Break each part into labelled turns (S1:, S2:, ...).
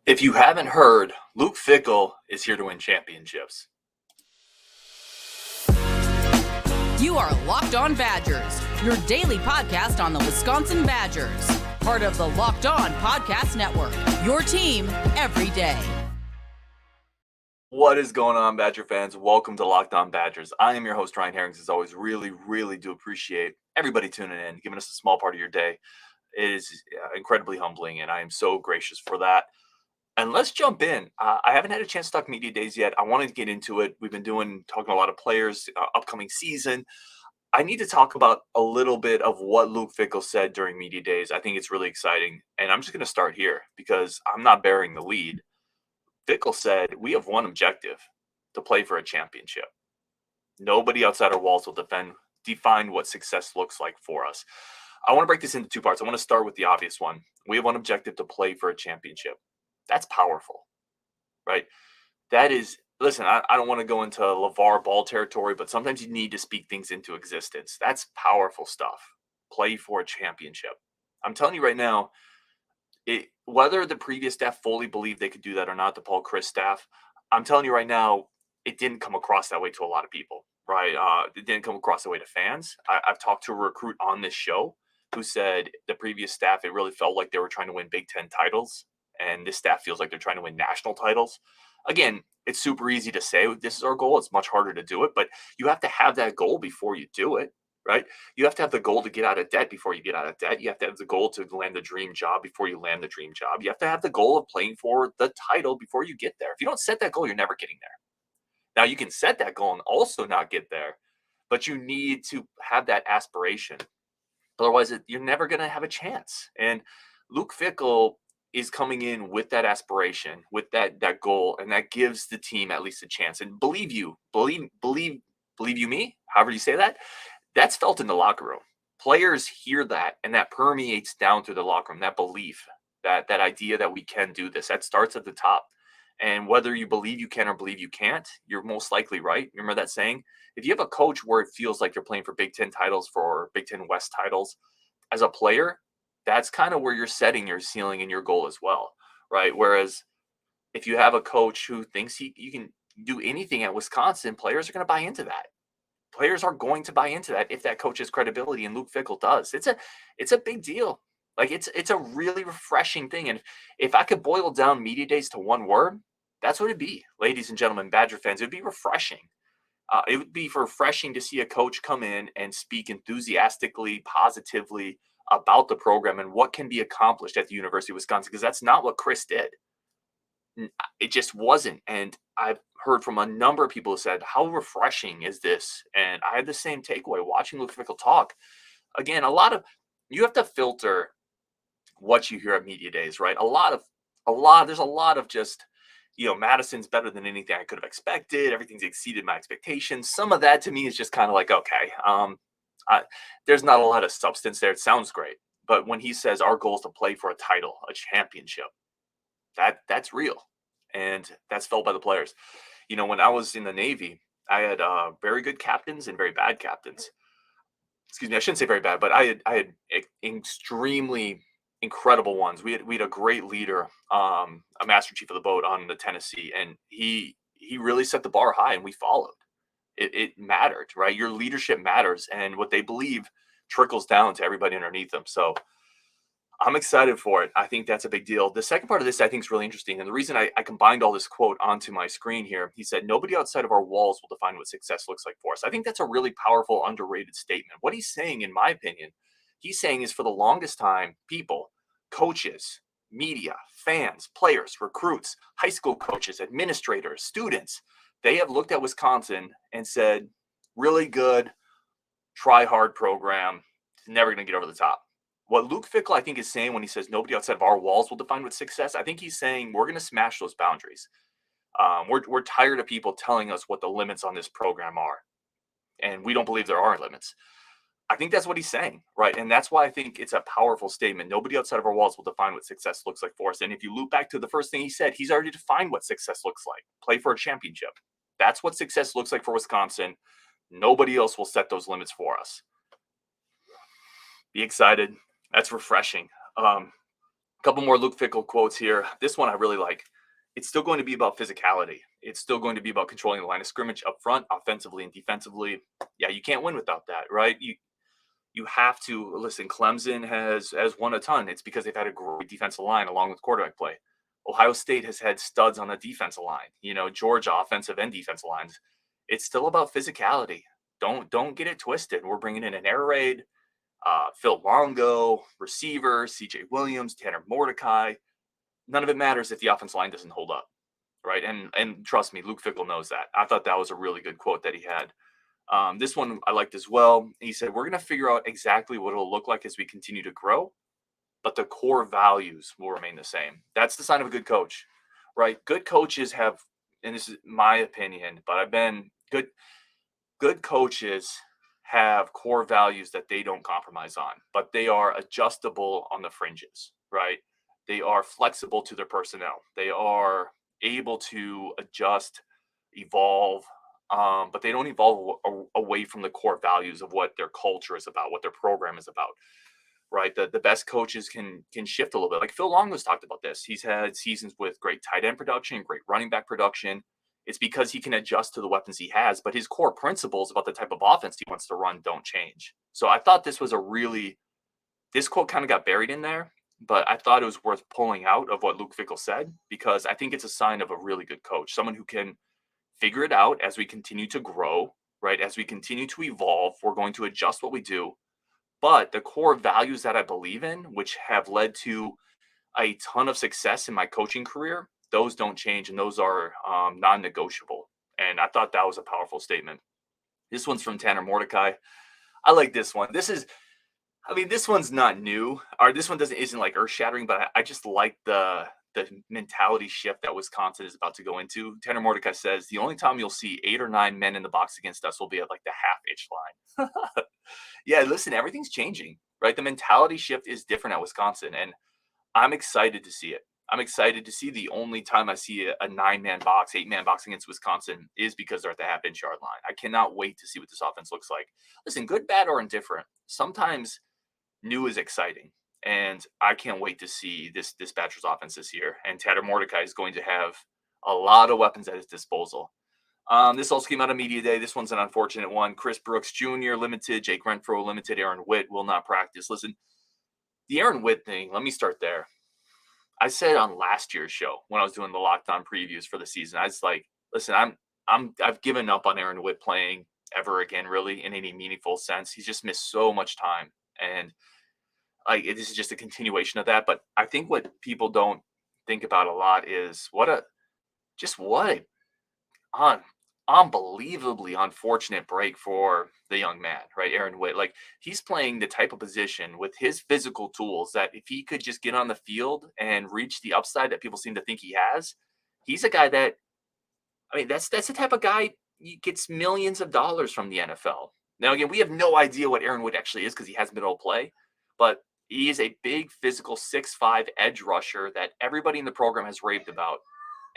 S1: If you haven't heard, Luke Fickell is here to win championships.
S2: You are Locked On Badgers, your daily podcast on the Wisconsin Badgers. Part of the Locked On Podcast Network, your team every day.
S1: What is going on, Badger fans? Welcome to Locked On Badgers. I am your host, Ryan Herrings. As always, really do appreciate everybody tuning in, giving us a small part of your day. It is incredibly humbling, and I am so gracious for that. And let's jump in. I haven't had a chance to talk media days yet. I wanted to get into it. We've been talking a lot of players, upcoming season. I need to talk about a little bit of what Luke Fickell said during media days. I think it's really exciting. And I'm just going to start here because I'm not bearing the lead. Fickell said, we have one objective: to play for a championship. Nobody outside our walls will define what success looks like for us. I want to break this into two parts. I want to start with the obvious one. We have one objective: to play for a championship. That's powerful, right? That is, listen, I don't want to go into LeVar Ball territory, but sometimes you need to speak things into existence. That's powerful stuff. Play for a championship. I'm telling you right now, whether the previous staff fully believed they could do that or not, the Paul Chris staff, I'm telling you right now, it didn't come across that way to a lot of people, right? It didn't come across that way to fans. I've talked to a recruit on this show who said the previous staff, it really felt like they were trying to win Big Ten titles. And this staff feels like they're trying to win national titles. Again, it's super easy to say this is our goal. It's much harder to do it, but you have to have that goal before you do it, right? You have to have the goal to get out of debt before you get out of debt. You have to have the goal to land the dream job before you land the dream job. You have to have the goal of playing for the title before you get there. If you don't set that goal, you're never getting there. Now, you can set that goal and also not get there, but you need to have that aspiration. Otherwise, you're never going to have a chance. And Luke Fickell is coming in with that aspiration, with that goal, and that gives the team at least a chance. And believe you me, however you say that, that's felt in the locker room. Players hear that, and that permeates down through the locker room, that belief, that idea that we can do this. That starts at the top. And whether you believe you can or believe you can't, you're most likely right. Remember that saying? If you have a coach where it feels like you're playing for Big Ten titles, for Big Ten West titles, as a player, that's kind of where you're setting your ceiling and your goal as well, right? Whereas if you have a coach who thinks you can do anything at Wisconsin, players are going to buy into that. Players are going to buy into that if that coach has credibility, and Luke Fickell does. It's a big deal. Like it's a really refreshing thing. And if I could boil down media days to one word, that's what it'd be, ladies and gentlemen, Badger fans. It'd be refreshing. It would be refreshing to see a coach come in and speak enthusiastically, positively about the program and what can be accomplished at the University of Wisconsin, because that's not what Chris did. It just wasn't. And I've heard from a number of people who said, how refreshing is this? And I had the same takeaway watching Luke Fickell talk. Again, you have to filter what you hear at media days, right? There's a lot of just, Madison's better than anything I could have expected. Everything's exceeded my expectations. Some of that to me is just kind of like, okay, there's not a lot of substance there. It sounds great. But when he says our goal is to play for a title, a championship, that's real. And that's felt by the players. When I was in the Navy, I had very good captains and very bad captains. Excuse me, I shouldn't say very bad, but I had extremely incredible ones. We had a great leader, a master chief of the boat on the Tennessee, and he really set the bar high, and we followed. It mattered, right? Your leadership matters, and what they believe trickles down to everybody underneath them. So I'm excited for it. I think that's a big deal. The second part of this I think is really interesting, and the reason I combined all this quote onto my screen here, he said, nobody outside of our walls will define what success looks like for us. I think that's a really powerful, underrated statement. What he's saying, in my opinion, he's saying is for the longest time, people, coaches, media, fans, players, recruits, high school coaches, administrators, students, they have looked at Wisconsin and said, really good, try hard program. It's never going to get over the top. What Luke Fickell, I think, is saying when he says nobody outside of our walls will define what success, I think he's saying we're going to smash those boundaries. We're tired of people telling us what the limits on this program are, and we don't believe there are limits. I think that's what he's saying, right? And that's why I think it's a powerful statement. Nobody outside of our walls will define what success looks like for us. And if you loop back to the first thing he said, he's already defined what success looks like. Play for a championship. That's what success looks like for Wisconsin. Nobody else will set those limits for us. Be excited. That's refreshing. couple more Luke Fickell quotes here. This one I really like. It's still going to be about physicality. It's still going to be about controlling the line of scrimmage up front, offensively and defensively. Yeah, you can't win without that, right? You have to listen. Clemson has won a ton. It's because they've had a great defensive line along with quarterback play. Ohio State has had studs on the defensive line. Georgia offensive and defensive lines. It's still about physicality. Don't get it twisted. We're bringing in an air raid, Phil Longo, receiver, C.J. Williams, Tanner Mordecai. None of it matters if the offensive line doesn't hold up, right? And trust me, Luke Fickell knows that. I thought that was a really good quote that he had. This one I liked as well. He said, "We're going to figure out exactly what it'll look like as we continue to grow, but the core values will remain the same." That's the sign of a good coach, right? Good coaches have, and this is my opinion, but I've been good coaches have core values that they don't compromise on, but they are adjustable on the fringes, right? They are flexible to their personnel. They are able to adjust, evolve, but they don't evolve away from the core values of what their culture is about, what their program is about, right? The best coaches can shift a little bit. Like Phil Longo's talked about this. He's had seasons with great tight end production, great running back production. It's because he can adjust to the weapons he has, but his core principles about the type of offense he wants to run don't change. So I thought this quote kind of got buried in there, but I thought it was worth pulling out of what Luke Fickell said, because I think it's a sign of a really good coach, someone who can figure it out as we continue to grow, right? As we continue to evolve, we're going to adjust what we do. But the core values that I believe in, which have led to a ton of success in my coaching career, those don't change, and those are non-negotiable. And I thought that was a powerful statement. This one's from Tanner Mordecai. I like this one. This one's not new, or this one isn't like earth-shattering, but I just like the mentality shift that Wisconsin is about to go into. Tanner Mordecai says, "The only time you'll see 8 or 9 men in the box against us will be at like the half-inch line." Yeah, listen, everything's changing, right? The mentality shift is different at Wisconsin, and I'm excited to see it. I'm excited to see the only time I see a 9-man box, 8-man box against Wisconsin is because they're at the half-inch yard line. I cannot wait to see what this offense looks like. Listen, good, bad, or indifferent, sometimes new is exciting, and I can't wait to see this Badgers offense this year. And Tanner Mordecai is going to have a lot of weapons at his disposal. This also came out of media day. This one's an unfortunate one. Chris Brooks Jr. limited, Jake Renfro limited, Aaron Witt will not practice. Listen, the Aaron Witt thing, let me start there. I said on last year's show when I was doing the lockdown previews for the season, I was like, listen, I've given up on Aaron Witt playing ever again, really, in any meaningful sense. He's just missed so much time, and this is just a continuation of that. But I think what people don't think about a lot is what a unbelievably unfortunate break for the young man, right? Aaron Witt. Like, he's playing the type of position with his physical tools that if he could just get on the field and reach the upside that people seem to think he has, he's a guy that, that's the type of guy he gets millions of dollars from the NFL. Now, again, we have no idea what Aaron Witt actually is because he hasn't been able to play, but he is a big physical 6'5" edge rusher that everybody in the program has raved about.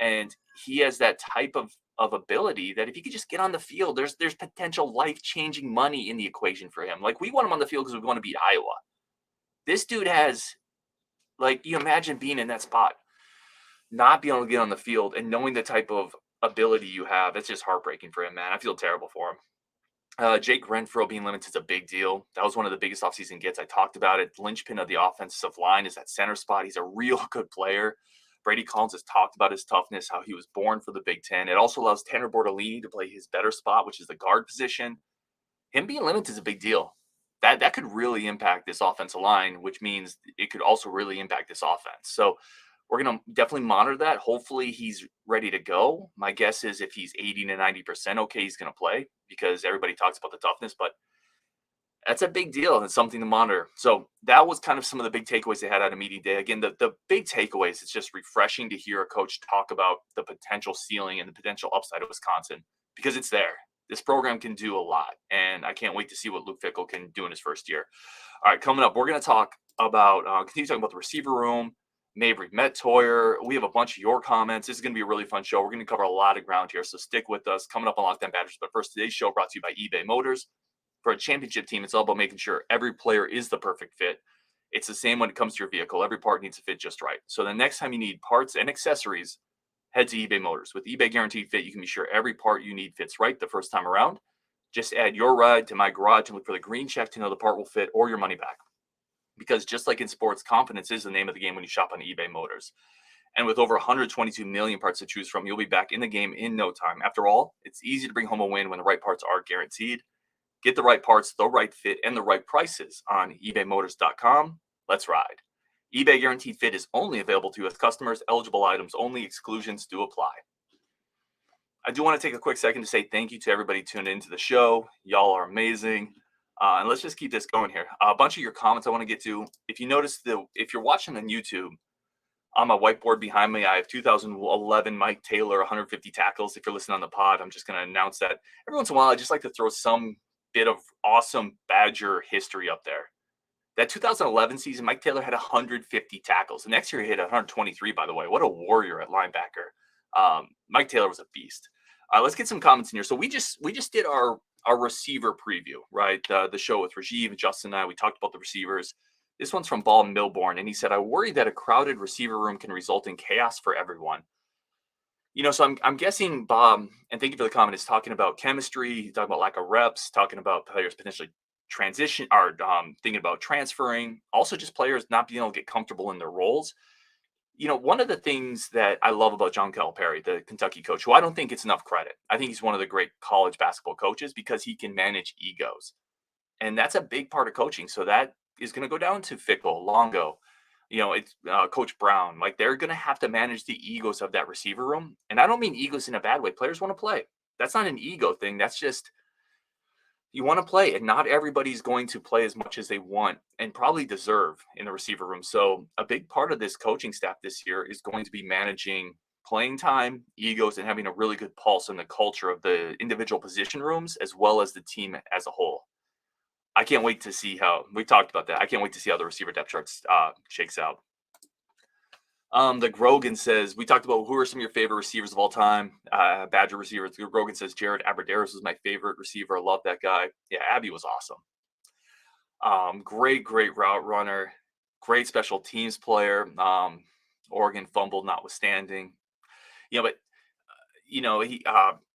S1: And he has that type of ability that if he could just get on the field, there's potential life-changing money in the equation for him. Like, we want him on the field because we want to beat Iowa. This dude has, you imagine being in that spot, not being able to get on the field and knowing the type of ability you have. It's just heartbreaking for him, man. I feel terrible for him. Jake Renfro being limited is a big deal. That was one of the biggest offseason gets. I talked about it. Linchpin of the offensive line is that center spot. He's a real good player. Brady Collins has talked about his toughness, how he was born for the Big Ten. It also allows Tanner Bortolini to play his better spot, which is the guard position. Him being limited is a big deal. That could really impact this offensive line, which means it could also really impact this offense. So we're going to definitely monitor that. Hopefully he's ready to go. My guess is if he's 80 to 90% okay, he's going to play, because everybody talks about the toughness, but that's a big deal. It's something to monitor. So that was kind of some of the big takeaways they had out of media day. Again, the big takeaways, it's just refreshing to hear a coach talk about the potential ceiling and the potential upside of Wisconsin, because it's there. This program can do a lot, and I can't wait to see what Luke Fickell can do in his first year. All right, coming up, we're going to talk about, continue talking about the receiver room, Mabrey Mettauer. We have a bunch of your comments. This is going to be a really fun show. We're going to cover a lot of ground here, so stick with us. Coming up on Lockdown Badgers. But first, today's show brought to you by eBay Motors. For a championship team, it's all about making sure every player is the perfect fit. It's the same when it comes to your vehicle. Every part needs to fit just right. So the next time you need parts and accessories, head to eBay Motors. With eBay Guaranteed Fit, you can be sure every part you need fits right the first time around. Just add your ride to my garage and look for the green check to know the part will fit or your money back. Because just like in sports, confidence is the name of the game when you shop on eBay Motors. And with over 122 million parts to choose from, you'll be back in the game in no time. After all, it's easy to bring home a win when the right parts are guaranteed. Get the right parts, the right fit, and the right prices on ebaymotors.com. Let's ride. eBay Guaranteed Fit is only available to U.S. customers. Eligible items only. Exclusions do apply. I do want to take a quick second to say thank you to everybody tuned into the show. Y'all are amazing. And let's just keep this going here. A bunch of your comments I want to get to. If you notice, if you're watching on YouTube, on my whiteboard behind me, I have 2011 Mike Taylor 150 tackles. If you're listening on the pod, I'm just going to announce that. Every once in a while, I just like to throw some bit of awesome Badger history up there. That 2011 season, Mike Taylor had 150 tackles. The next year, he hit 123, by the way. What a warrior at linebacker. Mike Taylor was a beast. Let's get some comments in here. So we just did our receiver preview, right? The show with Rajiv and Justin and I. We talked about the receivers. This one's from Ball Milborn, and he said, I worry that a crowded receiver room can result in chaos for everyone. So I'm guessing Bob, and thank you for the comment, is talking about chemistry, he's talking about lack of reps, talking about players potentially transition or thinking about transferring, also just players not being able to get comfortable in their roles. One of the things that I love about John Calipari, the Kentucky coach, who I don't think gets enough credit, I think he's one of the great college basketball coaches because he can manage egos. And that's a big part of coaching. So that is going to go down to Fickell, Longo, it's Coach Brown. Like, they're going to have to manage the egos of that receiver room. And I don't mean egos in a bad way. Players want to play. That's not an ego thing. That's just, you want to play, and not everybody's going to play as much as they want and probably deserve in the receiver room. So a big part of this coaching staff this year is going to be managing playing time, egos, and having a really good pulse on the culture of the individual position rooms as well as the team as a whole. I can't wait to see how we talked about that. I can't wait to see how the receiver depth charts shakes out. The Grogan says, we talked about who are some of your favorite receivers of all time, Badger receivers. The Grogan says, Jared Abbrederis was my favorite receiver. I love that guy. Yeah, Abby was awesome. Great route runner, great special teams player. Oregon fumble notwithstanding. He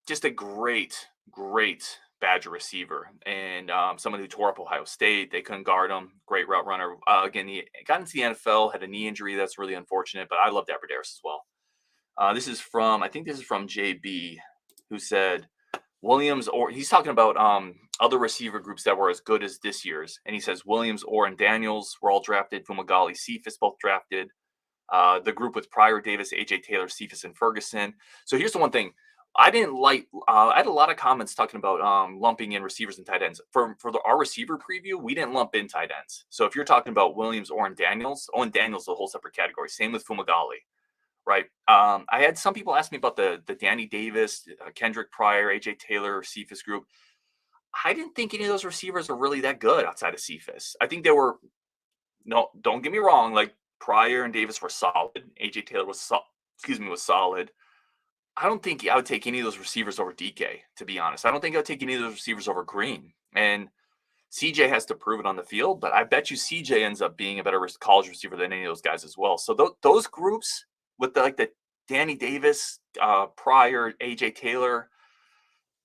S1: just a great Badger receiver, and someone who tore up Ohio State. They couldn't guard him. Great route runner. Again, he got into the NFL, had a knee injury. That's really unfortunate, but I loved Abbrederis as well. This is from JB, who said Williams, or he's talking about other receiver groups that were as good as this year's, and he says Williams, Orr, and Daniels were all drafted. Fumagalli, Cephas both drafted. The group with Pryor, Davis, AJ Taylor, Cephas, and Ferguson. So here's the one thing. I didn't like. I had a lot of comments talking about lumping in receivers and tight ends. For our receiver preview, we didn't lump in tight ends. So if you're talking about Williams, Owen Daniels is a whole separate category. Same with Fumagalli, right? I had some people ask me about the Danny Davis, Kendrick Pryor, AJ Taylor, Cephas group. I didn't think any of those receivers are really that good outside of Cephas. I think they were. No, don't get me wrong. Like, Pryor and Davis were solid. AJ Taylor was solid. I don't think I would take any of those receivers over DK, to be honest. I don't think I would take any of those receivers over Green. And CJ has to prove it on the field, but I bet you CJ ends up being a better college receiver than any of those guys as well. So those groups with the Danny Davis, Pryor, AJ Taylor,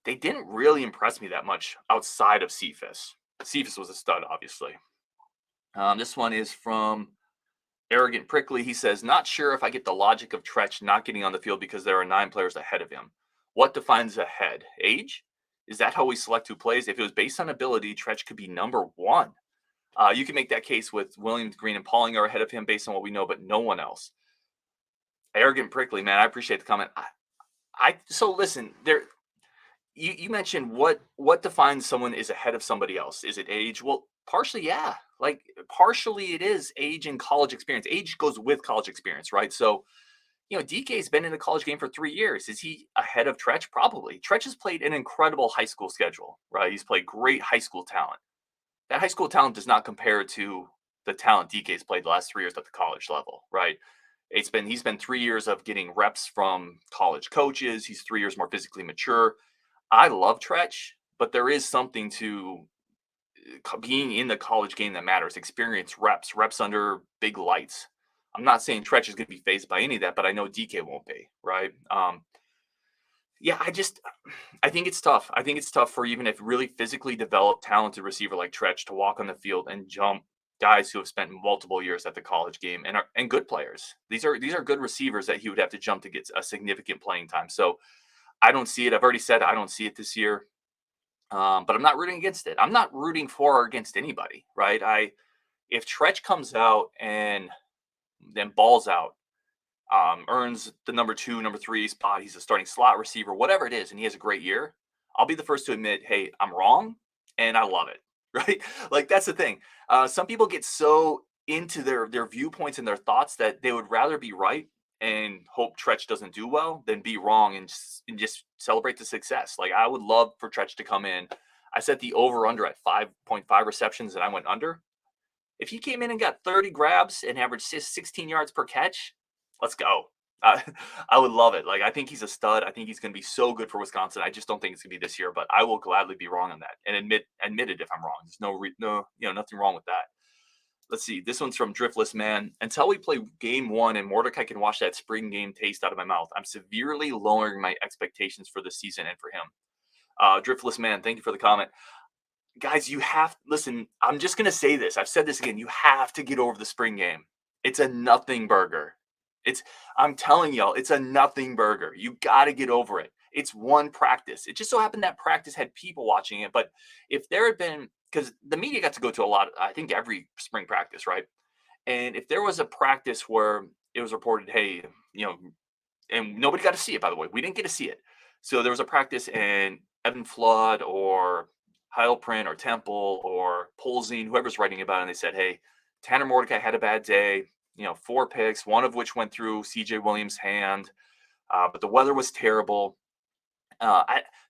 S1: they didn't really impress me that much outside of Cephas. Cephas was a stud, obviously. This one is from Arrogant Prickly. He says, not sure if I get the logic of Tretch not getting on the field because there are 9 players ahead of him. What defines ahead? Age? Is that how we select who plays? If it was based on ability, Tretch could be number 1. You can make that case with Williams, Green, and Pauling are ahead of him based on what we know, but no one else. Arrogant Prickly, man, I appreciate the comment. So listen, you mentioned what defines someone is ahead of somebody else. Is it age? Well, partially, yeah. Like, partially it is age and college experience. Age goes with college experience, right? So, DK's been in the college game for 3 years. Is he ahead of Tretch? Probably. Tretch has played an incredible high school schedule, right? He's played great high school talent. That high school talent does not compare to the talent DK's played the last 3 years at the college level, right? He's been 3 years of getting reps from college coaches. He's 3 years more physically mature. I love Tretch, but there is something to being in the college game that matters. Experience, reps under big lights. I'm not saying Tretch is going to be phased by any of that, but I know DK won't be, right? Yeah, I think it's tough. I think it's tough for even if really physically developed, talented receiver like Tretch to walk on the field and jump guys who have spent multiple years at the college game and good players. These are good receivers that he would have to jump to get a significant playing time. So I don't see it. I've already said I don't see it this year. But I'm not rooting against it. I'm not rooting for or against anybody, right? If Tretch comes out and then balls out, earns the number 2, number 3 spot, he's a starting slot receiver, whatever it is, and he has a great year, I'll be the first to admit, hey, I'm wrong, and I love it, right? Like that's the thing. Some people get so into their viewpoints and their thoughts that they would rather be right and hope Tretch doesn't do well than be wrong and just celebrate the success. Like I would love for Tretch to come in. I set the over under at 5.5 receptions and I went under. If he came in and got 30 grabs and averaged 16 yards per catch, let's go. Uh, I would love it. Like I think he's a stud. I think he's going to be so good for Wisconsin. I just don't think it's going to be this year, but I will gladly be wrong on that and admit it if I'm wrong. There's nothing wrong with that. Let's see. This one's from Driftless Man. Until we play game 1 and Mordecai can wash that spring game taste out of my mouth, I'm severely lowering my expectations for the season and for him. Driftless Man, thank you for the comment. Guys, listen, I'm just going to say this. I've said this again. You have to get over the spring game. It's a nothing burger. I'm telling y'all, it's a nothing burger. You got to get over it. It's one practice. It just so happened that practice had people watching it. But if there had been, because the media got to go to a lot, I think every spring practice, right? And if there was a practice where it was reported, hey, and nobody got to see it, by the way, we didn't get to see it. So there was a practice and Evan Flood or Heilprin or Temple or Polzine, whoever's writing about it, and they said, hey, Tanner Mordecai had a bad day, 4 picks, one of which went through CJ Williams' hand, but the weather was terrible.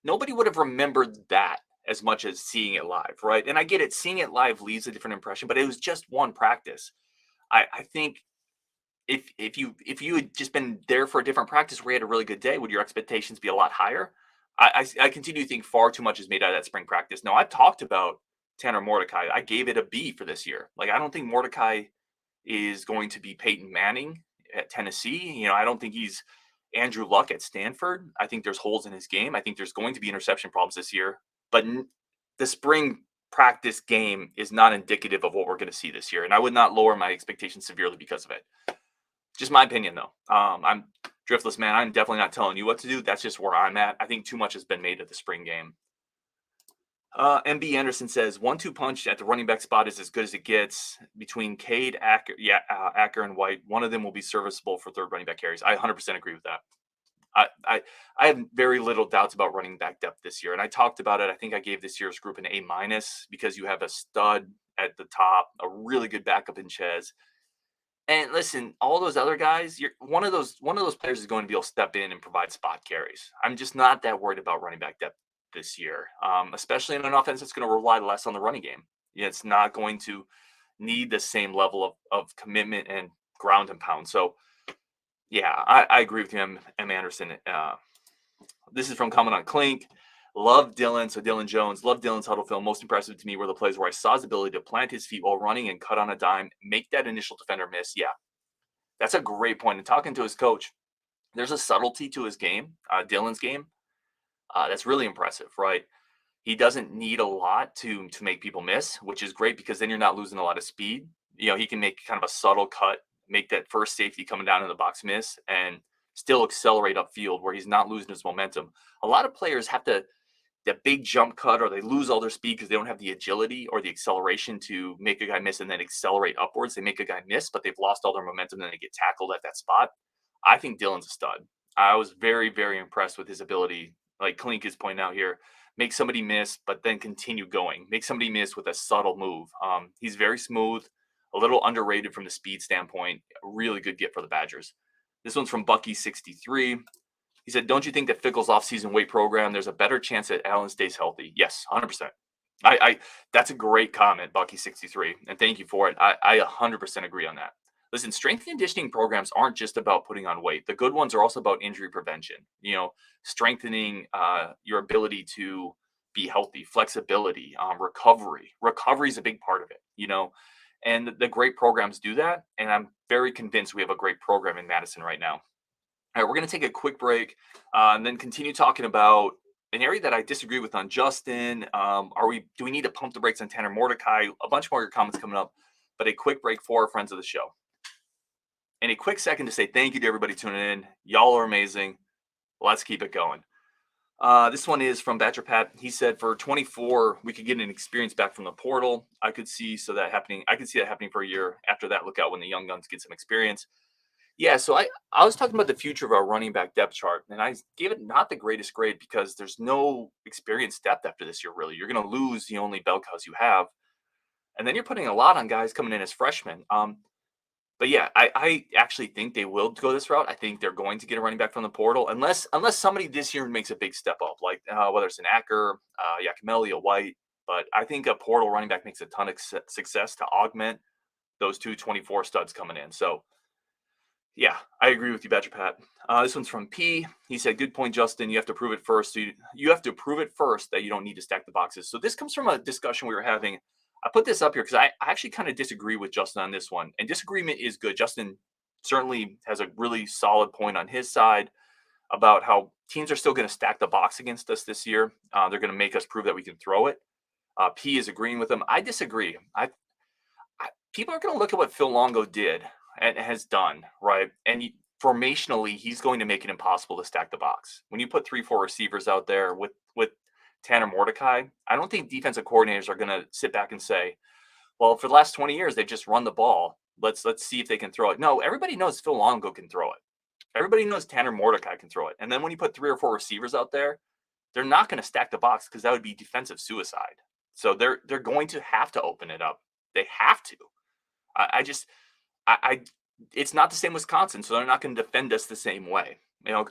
S1: Nobody would have remembered that as much as seeing it live, right? And I get it, seeing it live leaves a different impression, but it was just one practice. I think if you had just been there for a different practice where you had a really good day, would your expectations be a lot higher? I continue to think far too much is made out of that spring practice. Now, I've talked about Tanner Mordecai. I gave it a B for this year. Like, I don't think Mordecai is going to be Peyton Manning at Tennessee. I don't think he's Andrew Luck at Stanford. I think there's holes in his game. I think there's going to be interception problems this year. But the spring practice game is not indicative of what we're going to see this year. And I would not lower my expectations severely because of it. Just my opinion, though. I'm Driftless Man. I'm definitely not telling you what to do. That's just where I'm at. I think too much has been made of the spring game. MB Anderson says 1-2 punch at the running back spot is as good as it gets between Cade, Acker, and White. One of them will be serviceable for third running back carries. I 100% agree with that. I have very little doubts about running back depth this year, and I talked about it. I think I gave this year's group an A- because you have a stud at the top, a really good backup in Chez. And listen, all those other guys, one of those players is going to be able to step in and provide spot carries. I'm just not that worried about running back depth this year, especially in an offense that's going to rely less on the running game. It's not going to need the same level of commitment and ground and pound. So, yeah, I agree with you, M. Anderson. This is from Comment on Clink. Love Dylan. So Dylan Jones. Love Dylan's huddle film. Most impressive to me were the plays where I saw his ability to plant his feet while running and cut on a dime, make that initial defender miss. Yeah, that's a great point. And talking to his coach, there's a subtlety to his game, Dylan's game, that's really impressive, right? He doesn't need a lot to make people miss, which is great because then you're not losing a lot of speed. He can make kind of a subtle cut, make that first safety coming down in the box miss, and still accelerate upfield where he's not losing his momentum. A lot of players have that big jump cut, or they lose all their speed because they don't have the agility or the acceleration to make a guy miss and then accelerate upwards. They make a guy miss, but they've lost all their momentum and then they get tackled at that spot. I think Dylan's a stud. I was very, very impressed with his ability, like Klink is pointing out here, make somebody miss, but then continue going. Make somebody miss with a subtle move. He's very smooth, a little underrated from the speed standpoint. A really good get for the Badgers. This one's from Bucky63. He said, don't you think that Fickell's offseason weight program, there's a better chance that Allen stays healthy? Yes, 100%. That's a great comment, Bucky63, and thank you for it. I 100% agree on that. Listen, strength and conditioning programs aren't just about putting on weight. The good ones are also about injury prevention, strengthening your ability to be healthy, flexibility, recovery. Recovery is a big part of it, and the great programs do that. And I'm very convinced we have a great program in Madison right now. All right, we're going to take a quick break and then continue talking about an area that I disagree with on Justin. Do we need to pump the brakes on Tanner Mordecai? A bunch more of your comments coming up, but a quick break for our friends of the show. And a quick second to say thank you to everybody tuning in. Y'all are amazing. Let's keep it going. This one is from Badger Pat. He said for 24, we could get an experience back from the portal. I could see that happening for a year. After that, look out when the young guns get some experience. Yeah, so I was talking about the future of our running back depth chart, and I gave it not the greatest grade because there's no experience depth after this year, really. You're going to lose the only bell cows you have, and then you're putting a lot on guys coming in as freshmen. But yeah, I actually think they will go this route. I think they're going to get a running back from the portal, unless somebody this year makes a big step up, like whether it's an Acker, Yakimelli, a White. But I think a portal running back makes a ton of success to augment those 224 studs coming in. So yeah, I agree with you, Badger Pat. This one's from P. He said, "Good point, Justin. You have to prove it first. So you have to prove it first that you don't need to stack the boxes." So this comes from a discussion we were having. I put this up here because I actually kind of disagree with Justin on this one. And disagreement is good. Justin certainly has a really solid point on his side about how teams are still going to stack the box against us this year. They're going to make us prove that we can throw it. P is agreeing with him. I disagree. People are going to look at what Phil Longo did and has done, right? And formationally, he's going to make it impossible to stack the box. When you put 3-4 receivers out there with Tanner Mordecai, I don't think defensive coordinators are going to sit back and say, well, for the last 20 years, they've just run the ball. Let's see if they can throw it. No, everybody knows Phil Longo can throw it. Everybody knows Tanner Mordecai can throw it. And then when you put 3 or 4 receivers out there, they're not going to stack the box because that would be defensive suicide. So they're going to have to open it up. They have to. It's not the same Wisconsin, so they're not going to defend us the same way.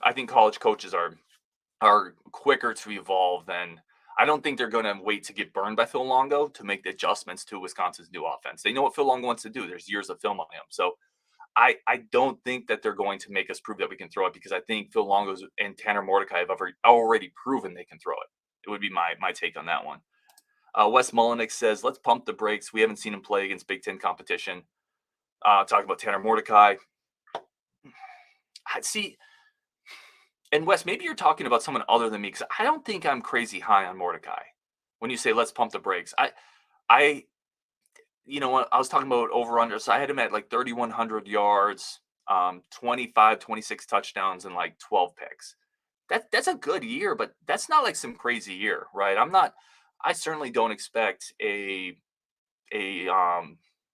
S1: I think college coaches are quicker to evolve than. I don't think they're going to wait to get burned by Phil Longo to make the adjustments to Wisconsin's new offense. They know what Phil Longo wants to do. There's years of film on him. So I don't think that they're going to make us prove that we can throw it because I think Phil Longo and Tanner Mordecai have already proven they can throw it. It would be my take on that one. Wes Mullenix says, let's pump the brakes. We haven't seen him play against Big Ten competition. Talking about Tanner Mordecai. I see. And Wes, maybe you're talking about someone other than me because I don't think I'm crazy high on Mordecai. When you say let's pump the brakes, I was talking about over under. So I had him at like 3,100 yards, 25, 26 touchdowns, and like 12 picks. That's a good year, but that's not like some crazy year, right? I certainly don't expect a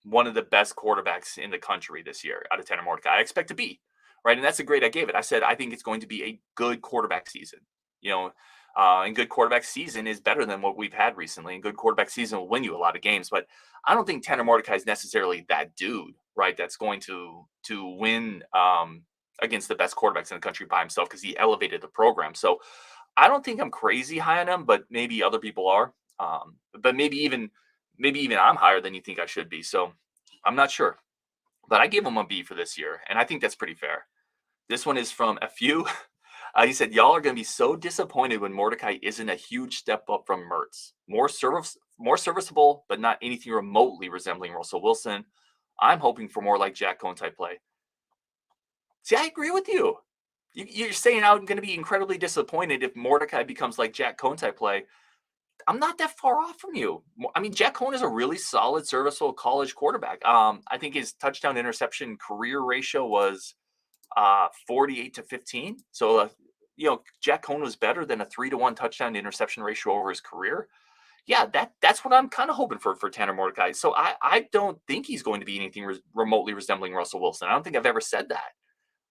S1: one of the best quarterbacks in the country this year out of Tanner Mordecai. I expect to be, right? And that's the grade I gave it. I said, I think it's going to be a good quarterback season, and good quarterback season is better than what we've had recently. And good quarterback season will win you a lot of games, but I don't think Tanner Mordecai is necessarily that dude, right? That's going to win against the best quarterbacks in the country by himself because he elevated the program. So I don't think I'm crazy high on him, but maybe other people are. But maybe even I'm higher than you think I should be. So I'm not sure, but I gave him a B for this year. And I think that's pretty fair. This one is from a few. He said, y'all are going to be so disappointed when Mordecai isn't a huge step up from Mertz. More serviceable, but not anything remotely resembling Russell Wilson. I'm hoping for more like Jack Cohn type play. See, I agree with you. You're saying I'm going to be incredibly disappointed if Mordecai becomes like Jack Cohn type play. I'm not that far off from you. I mean, Jack Cohn is a really solid, serviceable college quarterback. I think his touchdown interception career ratio was 48-15. So, Jack Cohn was better than a 3-1 touchdown to interception ratio over his career. Yeah, that's what I'm kind of hoping for Tanner Mordecai. So I don't think he's going to be anything remotely resembling Russell Wilson. I don't think I've ever said that.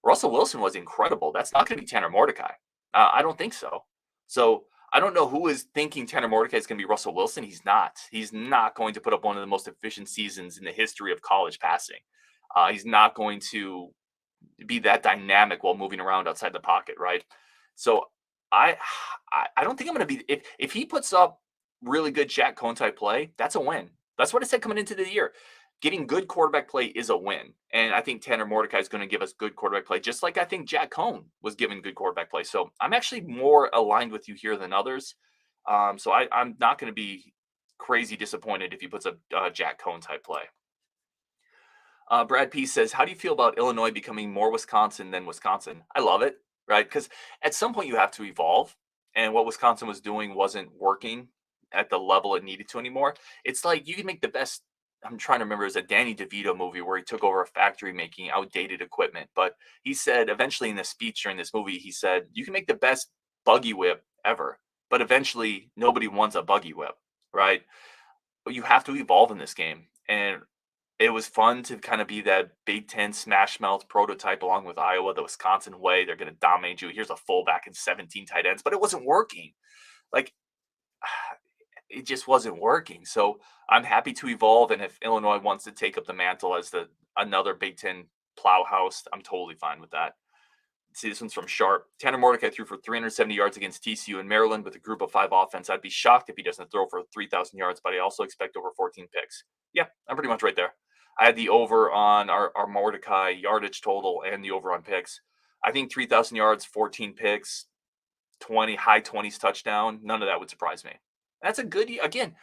S1: Russell Wilson was incredible. That's not going to be Tanner Mordecai. I don't think so. So I don't know who is thinking Tanner Mordecai is going to be Russell Wilson. He's not. He's not going to put up one of the most efficient seasons in the history of college passing. He's not going to be that dynamic while moving around outside the pocket, right? So I don't think I'm going to be if he puts up really good Jack Cohn type play, that's a win. That's what I said coming into the year. Getting good quarterback play is a win. And I think Tanner Mordecai is going to give us good quarterback play, just like I think Jack Cohn was given good quarterback play. So I'm actually more aligned with you here than others. So I'm not going to be crazy disappointed if he puts a Jack Cohn type play. Brad P says, "How do you feel about Illinois becoming more Wisconsin than Wisconsin?" I love it, right? Because at some point you have to evolve, and what Wisconsin was doing wasn't working at the level it needed to anymore. It's like you can make the best. I'm trying to remember. It was a Danny DeVito movie where he took over a factory making outdated equipment. But he said eventually in the speech during this movie, he said, "You can make the best buggy whip ever, but eventually nobody wants a buggy whip, right?" But you have to evolve in this game, and it was fun to kind of be that Big Ten smash mouth prototype along with Iowa, the Wisconsin way. They're going to dominate you. Here's a fullback and 17 tight ends, but it wasn't working. Like it just wasn't working. So I'm happy to evolve. And if Illinois wants to take up the mantle as the another Big Ten plowhouse, I'm totally fine with that. See, this one's from Sharp. Tanner Mordecai threw for 370 yards against TCU in Maryland with a group of 5 offense. I'd be shocked if he doesn't throw for 3,000 yards, but I also expect over 14 picks. Yeah, I'm pretty much right there. I had the over on our Mordecai yardage total and the over on picks. I think 3,000 yards, 14 picks, 20, high 20s touchdown. None of that would surprise me. That's a good, again,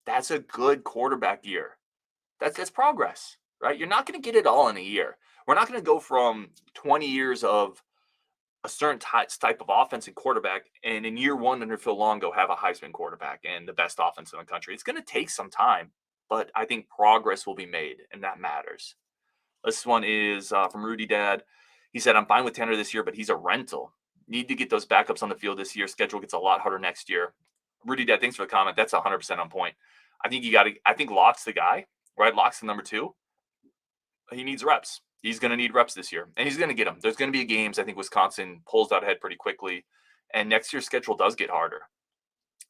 S1: that's a good quarterback year. That's progress, right? You're not going to get it all in a year. We're not going to go from 20 years of a certain type of offense and quarterback, and in year one under Phil Longo have a Heisman quarterback and the best offense in the country. It's going to take some time, but I think progress will be made, and that matters. This one is from Rudy Dad. He said, "I'm fine with Tanner this year, but he's a rental. Need to get those backups on the field this year. Schedule gets a lot harder next year." Rudy Dad, thanks for the comment. That's 100% on point. I think you got to. I think Locke's the guy, right? Locke's the number 2. He needs reps. He's going to need reps this year, and he's going to get them. There's going to be games. I think Wisconsin pulls out ahead pretty quickly, and next year's schedule does get harder.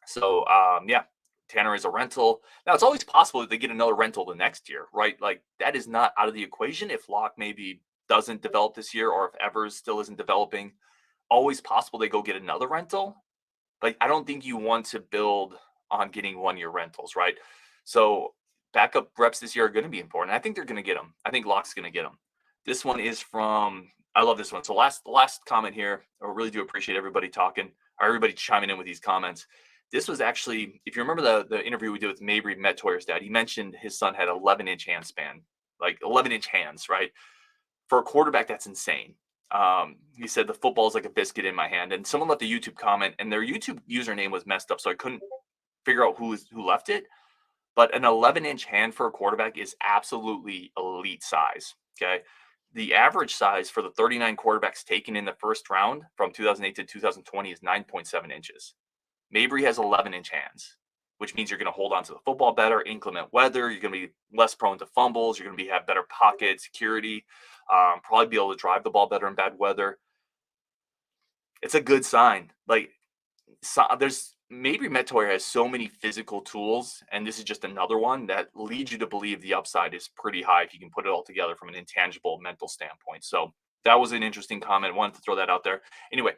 S1: So, yeah, Tanner is a rental. Now, it's always possible that they get another rental the next year, right? Like that is not out of the equation if Locke maybe doesn't develop this year, or if Evers still isn't developing. Always possible they go get another rental. Like I don't think you want to build on getting 1-year rentals, right? So backup reps this year are going to be important. I think they're going to get them. I think Locke's going to get them. This one is from, I love this one. So last comment here. I really do appreciate everybody talking, or everybody chiming in with these comments. This was actually, if you remember the interview we did with Mabrey Mettauer's dad, he mentioned his son had 11-inch hand span, like 11-inch hands, right? For a quarterback, that's insane. He said the football is like a biscuit in my hand. And someone left a YouTube comment, and their YouTube username was messed up, so I couldn't figure out who left it. But an 11-inch hand for a quarterback is absolutely elite size. Okay. The average size for the 39 quarterbacks taken in the first round from 2008 to 2020 is 9.7 inches. Mabrey has 11-inch hands, which means you're going to hold on to the football better, inclement weather. You're going to be less prone to fumbles. You're going to have better pocket security, probably be able to drive the ball better in bad weather. It's a good sign. Like, there's Mabrey Mettauer has so many physical tools, and this is just another one that leads you to believe the upside is pretty high if you can put it all together from an intangible mental standpoint. So that was an interesting comment. I wanted to throw that out there. Anyway,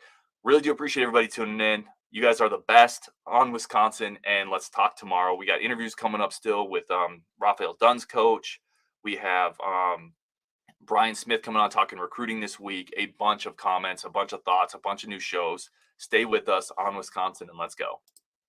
S1: really do appreciate everybody tuning in. You guys are the best on Wisconsin, and let's talk tomorrow. We got interviews coming up still with Raphael Dunn's coach. We have Brian Smith coming on talking recruiting this week. A bunch of comments, a bunch of thoughts, a bunch of new shows. Stay with us on Wisconsin, and let's go.